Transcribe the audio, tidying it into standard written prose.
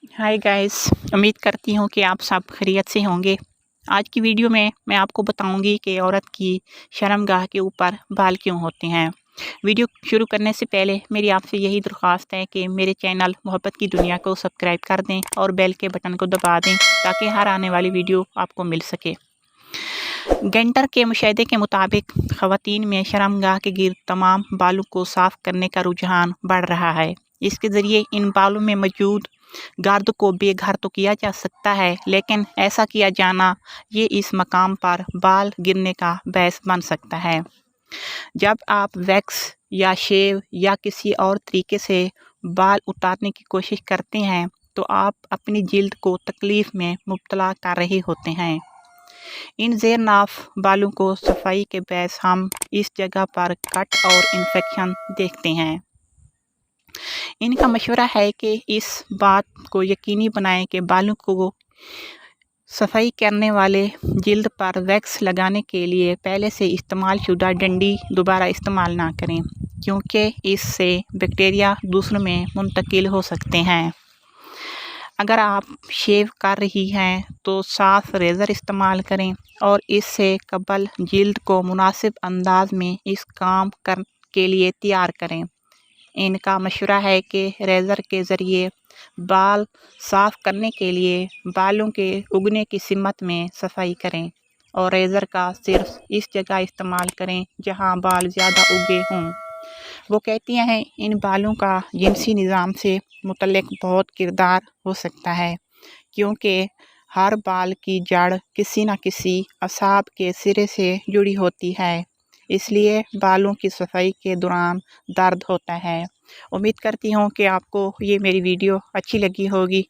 Hi guys, उम्मीद करती हूँ कि आप सब खैरियत से होंगे। आज की वीडियो में मैं आपको बताऊंगी कि औरत की शर्मगाह के ऊपर बाल क्यों होते हैं। वीडियो शुरू करने से पहले मेरी आपसे यही दरख्वास्त है कि मेरे चैनल मोहब्बत की दुनिया को सब्सक्राइब कर दें और बेल के बटन को दबा दें ताकि हर आने वाली वीडियो आपको मिल सके। गेंटर के मुशाहिदे के मुताबिक ख़वातीन में शर्मगाह के गिर्द तमाम बालों को साफ़ करने का रुझान बढ़ रहा है। इसके ज़रिए इन बालों में मौजूद गर्द को बेघर तो किया जा सकता है, लेकिन ऐसा किया जाना ये इस मकाम पर बाल गिरने का बायस बन सकता है। जब आप वैक्स या शेव या किसी और तरीके से बाल उतारने की कोशिश करते हैं तो आप अपनी जिल्द को तकलीफ़ में मुब्तला कर रहे होते हैं। इन ज़ेरनाफ बालों को सफाई के बायस हम इस जगह पर कट और इन्फेक्शन देखते हैं। इनका मशवरा है कि इस बात को यकीनी बनाएं कि बालों को सफाई करने वाले जिल्द पर वैक्स लगाने के लिए पहले से इस्तेमाल शुदा डंडी दोबारा इस्तेमाल ना करें, क्योंकि इससे बैक्टीरिया दूसरों में मुंतकिल हो सकते हैं। अगर आप शेव कर रही हैं तो साफ़ रेज़र इस्तेमाल करें और इससे कबल जिल्द को मुनासिब अंदाज में इस काम के लिए तैयार करें। इनका मशवरा है कि रेज़र के ज़रिए बाल साफ़ करने के लिए बालों के उगने की सिमत में सफाई करें और रेज़र का सिर्फ इस जगह इस्तेमाल करें जहां बाल ज़्यादा उगे हों। वो कहती हैं इन बालों का जिनसी निज़ाम से मुतल्लिक बहुत किरदार हो सकता है, क्योंकि हर बाल की जड़ किसी न किसी असाब के सिरे से जुड़ी होती है, इसलिए बालों की सफाई के दौरान दर्द होता है। उम्मीद करती हूँ कि आपको ये मेरी वीडियो अच्छी लगी होगी।